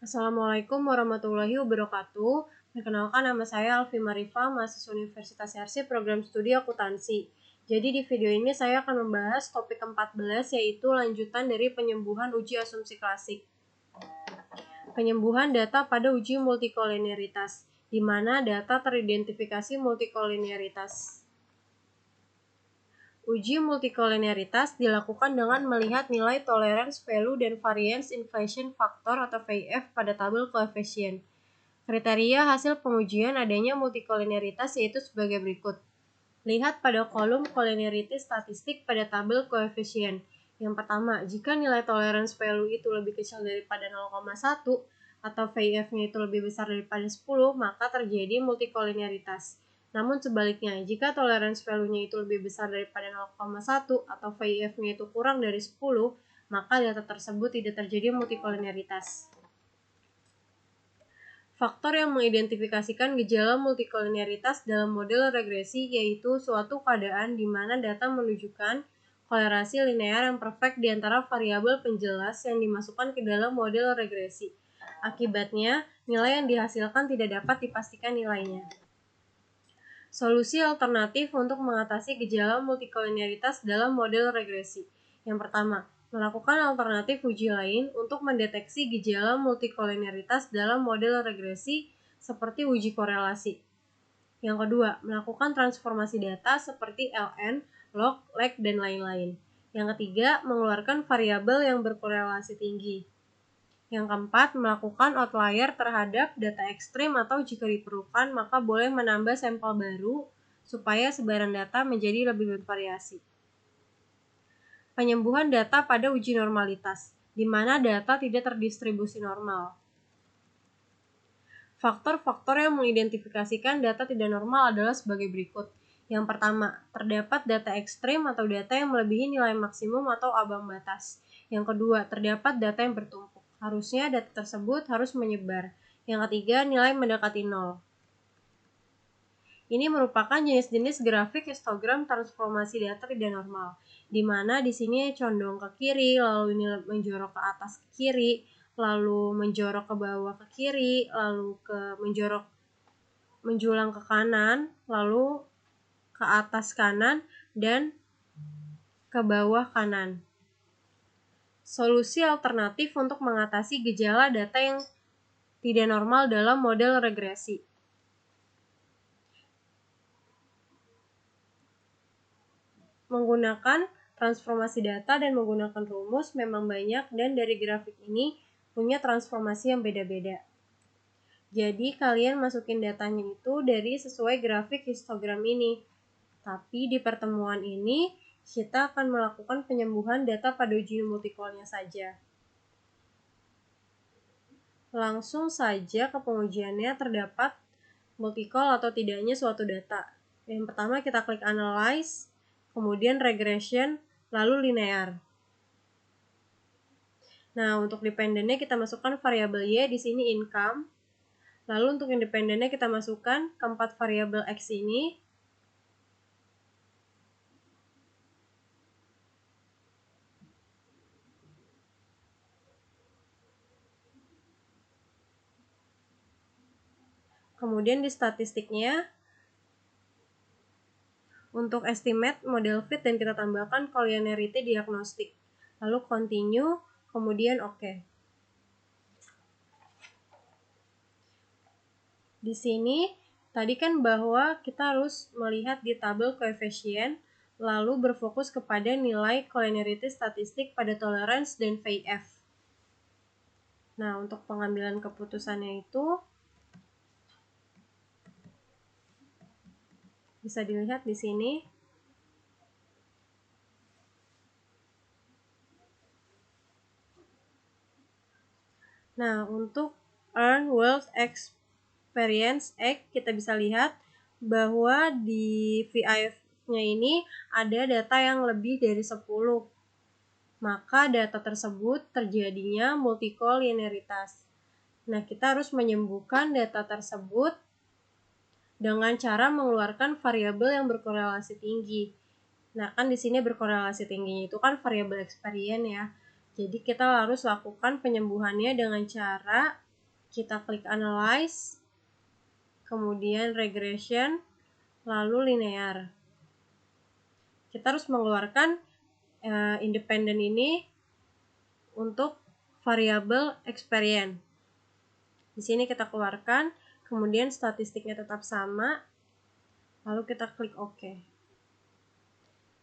Assalamualaikum warahmatullahi wabarakatuh. Perkenalkan, nama saya Alfi Marifa, mahasiswa Universitas Yarsi, program studi akuntansi. Jadi di video ini saya akan membahas topik 14, yaitu lanjutan dari penyembuhan uji asumsi klasik. Penyembuhan data pada uji multikolinearitas, di mana data teridentifikasi multikolinearitas. Uji multikolinearitas dilakukan dengan melihat nilai tolerance value dan variance inflation factor atau VIF pada tabel koefisien. Kriteria hasil pengujian adanya multikolinearitas yaitu sebagai berikut. Lihat pada kolom collinearity statistik pada tabel koefisien. Yang pertama, jika nilai tolerance value itu lebih kecil daripada 0,1 atau VIF-nya itu lebih besar daripada 10, maka terjadi multikolinearitas. Namun sebaliknya, jika tolerance value-nya itu lebih besar daripada 0,1 atau VIF-nya itu kurang dari 10, maka data tersebut tidak terjadi multikolinearitas. Faktor yang mengidentifikasikan gejala multikolinearitas dalam model regresi yaitu suatu keadaan di mana data menunjukkan kolerasi linear yang perfect di antara variabel penjelas yang dimasukkan ke dalam model regresi. Akibatnya, nilai yang dihasilkan tidak dapat dipastikan nilainya. Solusi alternatif untuk mengatasi gejala multikolinearitas dalam model regresi. Yang pertama, melakukan alternatif uji lain untuk mendeteksi gejala multikolinearitas dalam model regresi seperti uji korelasi. Yang kedua, melakukan transformasi data seperti ln, log, lag, dan lain-lain. Yang ketiga, mengeluarkan variabel yang berkorelasi tinggi. Yang keempat, melakukan outlier terhadap data ekstrim atau jika diperlukan maka boleh menambah sampel baru supaya sebaran data menjadi lebih bervariasi. Penyembuhan data pada uji normalitas, di mana data tidak terdistribusi normal. Faktor-faktor yang mengidentifikasikan data tidak normal adalah sebagai berikut. Yang pertama, terdapat data ekstrim atau data yang melebihi nilai maksimum atau ambang batas. Yang kedua, terdapat data yang bertumpuk. Harusnya data tersebut harus menyebar. Yang ketiga, nilai mendekati 0. Ini merupakan jenis-jenis grafik histogram transformasi data tidak normal, di mana di sini condong ke kiri, lalu ini menjorok ke atas ke kiri, lalu menjorok ke bawah ke kiri, lalu menjulang ke kanan, lalu ke atas kanan, dan ke bawah kanan. Solusi alternatif untuk mengatasi gejala data yang tidak normal dalam model regresi. Menggunakan transformasi data dan menggunakan rumus memang banyak, dan dari grafik ini punya transformasi yang beda-beda. Jadi kalian masukin datanya itu dari sesuai grafik histogram ini. Tapi di pertemuan ini kita akan melakukan penyembuhan data pada uji multicolnya saja. Langsung saja ke pengujiannya, terdapat multicol atau tidaknya suatu data. Yang pertama kita klik analyze, kemudian regression, lalu linear. Nah, untuk dependennya kita masukkan variabel Y, di sini income. Lalu untuk independennya kita masukkan keempat variabel X ini. Kemudian di statistiknya, untuk estimate model fit dan kita tambahkan collinearity diagnostic. Lalu continue, kemudian OK. Di sini tadi kan bahwa kita harus melihat di tabel koefisien, lalu berfokus kepada nilai collinearity statistik pada tolerance dan VIF. Nah, untuk pengambilan keputusannya itu bisa dilihat di sini. Nah, untuk earn wealth experience X, kita bisa lihat bahwa di VIF-nya ini ada data yang lebih dari 10. Maka data tersebut terjadinya multikolinearitas. Nah, kita harus menyembuhkan data tersebut dengan cara mengeluarkan variabel yang berkorelasi tinggi. Nah, kan di sini berkorelasi tingginya itu kan variabel experience ya. Jadi kita harus lakukan penyembuhannya dengan cara Kita klik analyze, kemudian regression, lalu linear. Kita harus mengeluarkan independen ini untuk variabel experience. Di sini kita keluarkan, kemudian statistiknya tetap sama, lalu kita klik OK.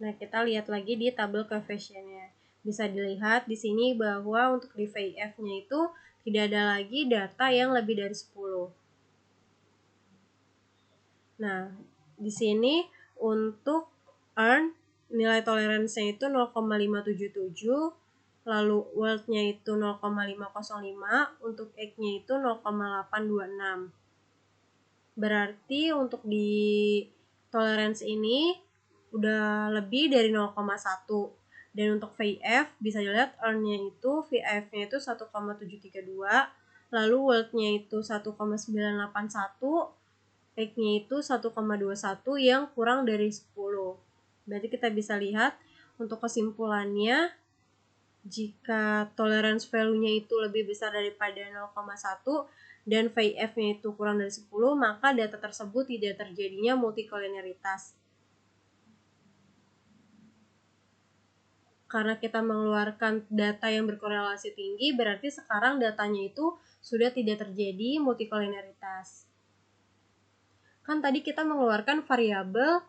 Nah, kita lihat lagi di tabel coefficient-nya. Bisa dilihat di sini bahwa untuk di VF-nya itu tidak ada lagi data yang lebih dari 10. Nah, di sini untuk earn nilai toleransinya itu 0,577, lalu world-nya itu 0,505, untuk egg-nya itu 0,826. Berarti untuk di toleransi ini udah lebih dari 0,1. Dan untuk VF bisa dilihat earn-nya itu VF-nya itu 1,732, lalu world-nya itu 1,981, egg-nya itu 1,21 yang kurang dari 10. Berarti kita bisa lihat untuk kesimpulannya, jika tolerance value-nya itu lebih besar daripada 0,1 dan VF-nya itu kurang dari 10, maka data tersebut tidak terjadinya multikolinearitas. Karena kita mengeluarkan data yang berkorelasi tinggi, berarti sekarang datanya itu sudah tidak terjadi multikolinearitas. Kan tadi kita mengeluarkan variabel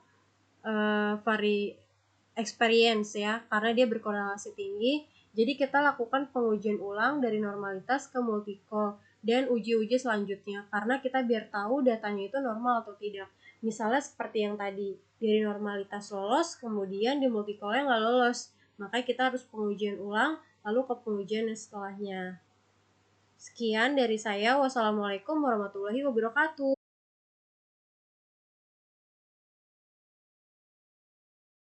experience ya, karena dia berkorelasi tinggi. Jadi kita lakukan pengujian ulang dari normalitas ke multikol dan uji-uji selanjutnya, karena kita biar tahu datanya itu normal atau tidak. Misalnya seperti yang tadi, dari normalitas lolos, kemudian di multikolnya nggak lolos, maka kita harus pengujian ulang, lalu ke pengujian setelahnya. Sekian dari saya. Wassalamualaikum warahmatullahi wabarakatuh.